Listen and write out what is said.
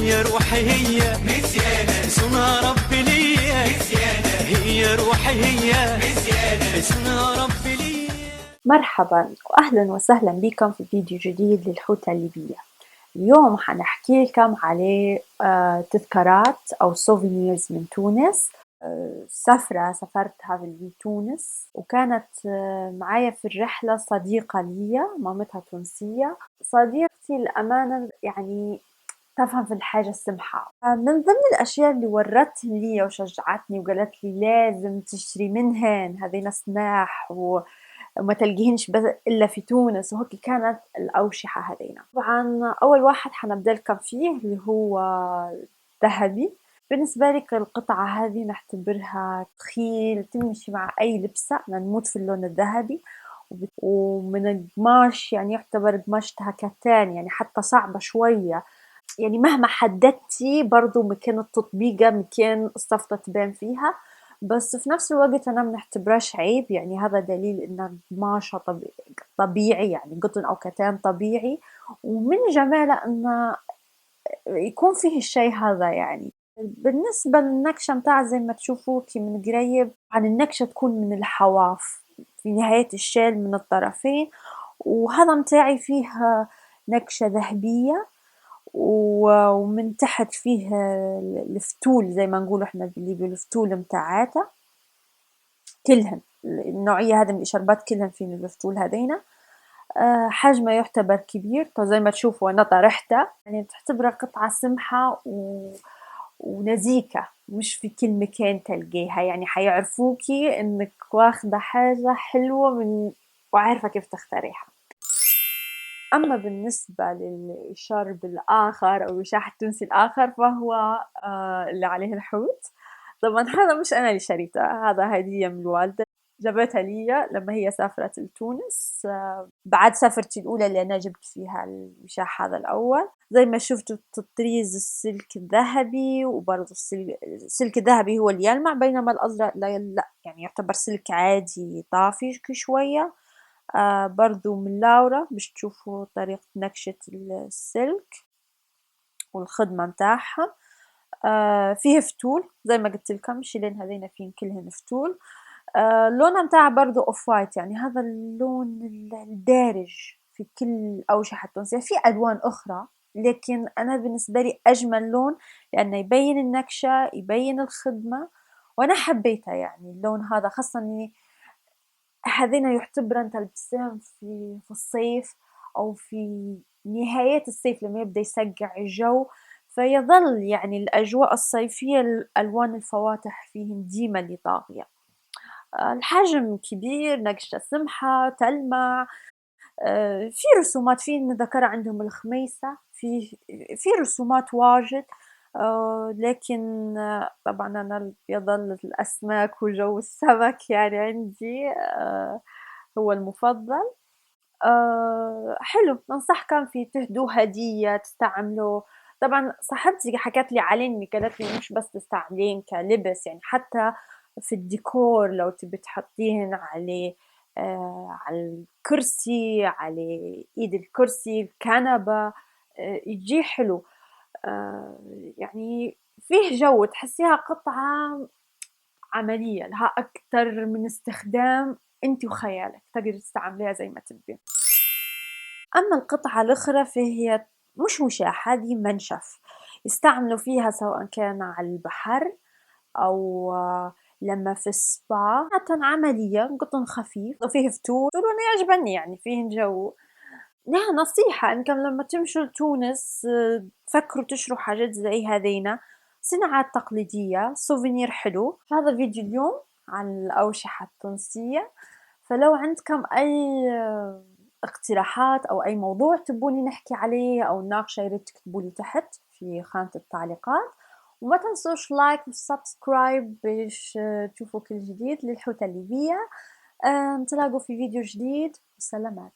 هي روحي هي نسيانة، اسمها ربي ليا نسيانة، هي روحي هي نسيانة، اسمها ربي ليا. مرحبا وأهلا وسهلا بكم في فيديو جديد للحوتة الليبية. اليوم حنحكي لكم على تذكارات أو سوفينيرز من تونس. سافرتها في تونس، وكانت معايا في الرحلة صديقة لي مامتها تونسية. صديقتي الأمانة يعني تفهم في الحاجة السمحة. من ضمن الأشياء اللي ورتني لي وشجعتني وقالت لي لازم تشتري منهن هذين سماح وما تلقيهنش بس إلا في تونس، وهيك كانت الأوشحة هذينا. طبعا أول واحد حنبدأ لكم فيه اللي هو ذهبي. بالنسبة لي القطعة هذه نعتبرها تخيل تمشي مع أي لبسة، أنا نموت في اللون الذهبي. ومن القماش يعني يعتبر قماشتها كتان، يعني حتى صعبة شوية، يعني مهما حددتي برضو مكان التطبيقة مكان الصفطة تبان فيها، بس في نفس الوقت أنا منعتبراش عيب. يعني هذا دليل إن قماشة طبيعي، يعني قطن أو كتان طبيعي، ومن جماله إنه يكون فيه الشيء هذا. يعني بالنسبة للنكشة متاع زي ما تشوفوا كي من قريب، عن النكشة تكون من الحواف في نهاية الشال من الطرفين، وهذا متاعي فيه نكشة ذهبية، ومن تحت فيه الفتول زي ما نقول احنا بالليبي، الفتول متاعاته كلهن النوعية هذه من الإشاربات كلهن في الفتول هذينا. حجمه يعتبر كبير، زي ما تشوفوا أنا طرحته، يعني تعتبره قطعة سمحة ونزيكة، مش في كل مكان تلقيها، يعني حيعرفوكي إنك واخدة حاجة حلوة وعارفة كيف تختاريها. أما بالنسبة للشرب الآخر أو الوشاح التونسي الآخر فهو اللي عليه الحوت. طبعا هذا مش أنا اللي شريته، هذا هدية من الوالدة جابتها لي لما هي سافرت لتونس. بعد سفرتي الأولى اللي أنا جبت فيها الوشاح هذا الأول. زي ما شفتوا تطريز السلك الذهبي، وبرضه السلك الذهبي هو اللي يلمع، بينما الأزرق لا يعني يعتبر سلك عادي طافي شوية. برضو من لورا باش تشوفوا طريقة نكشة السلك والخدمة متاعها. فيه فتول زي ما قلت لكم، الشيلين هذين فين كلهن فتول. لونها متاعها برضو اوف وايت، يعني هذا اللون الدارج في كل الأوشحة التونسية. في ألوان أخرى لكن أنا بالنسبة لي أجمل لون، لأنه يبين النكشة يبين الخدمة، وأنا حبيتها يعني اللون هذا، خاصة إني هذين يعتبرن تلبسيهم في الصيف أو في نهاية الصيف لما يبدأ يسقع الجو، فيظل يعني الأجواء الصيفية الألوان الفواتح فيهم ديما اللي طاغية. الحجم كبير، نقشة سمحة تلمع. في رسومات، في ذكر عندهم الخميسة، في رسومات واجد. لكن طبعا أنا يظل الأسماك وجو السمك يعني عندي هو المفضل. حلو، ننصحكم فيه، تهدوه هدية تستعملوه. طبعا صاحبتي حكت لي عليه، إني قالت لي مش بس تستعملين كلبس، يعني حتى في الديكور لو تبي تحطيهن على الكرسي، على ايد الكرسي، الكنبة، يجي حلو. يعني فيه جو، تحسيها قطعة عملية لها أكتر من استخدام، انت وخيالك تقدر تستعمليها زي ما تبي. أما القطعة الأخرى فهي مش وشاح، هذه منشف يستعملوا فيها سواء كان على البحر أو لما في السبا. عملية قطن خفيف وفيه فتول، وأنا يعجبني يعني فيه جو. لها نصيحة إنكم لما تمشوا لتونس تفكروا تشروا حاجات زي هذينا، صناعات تقليدية، سوفينير حلو. هذا فيديو اليوم عن الأوشحة التونسية، فلو عندكم أي اقتراحات أو أي موضوع تبوني نحكي عليه أو نناقشه، ياريت تكتبولي تحت في خانة التعليقات، وما تنسوش لايك وسبسكرايب باش تشوفوا كل جديد للحوتة الليبية. نتلاقوا في فيديو جديد، وسلامات.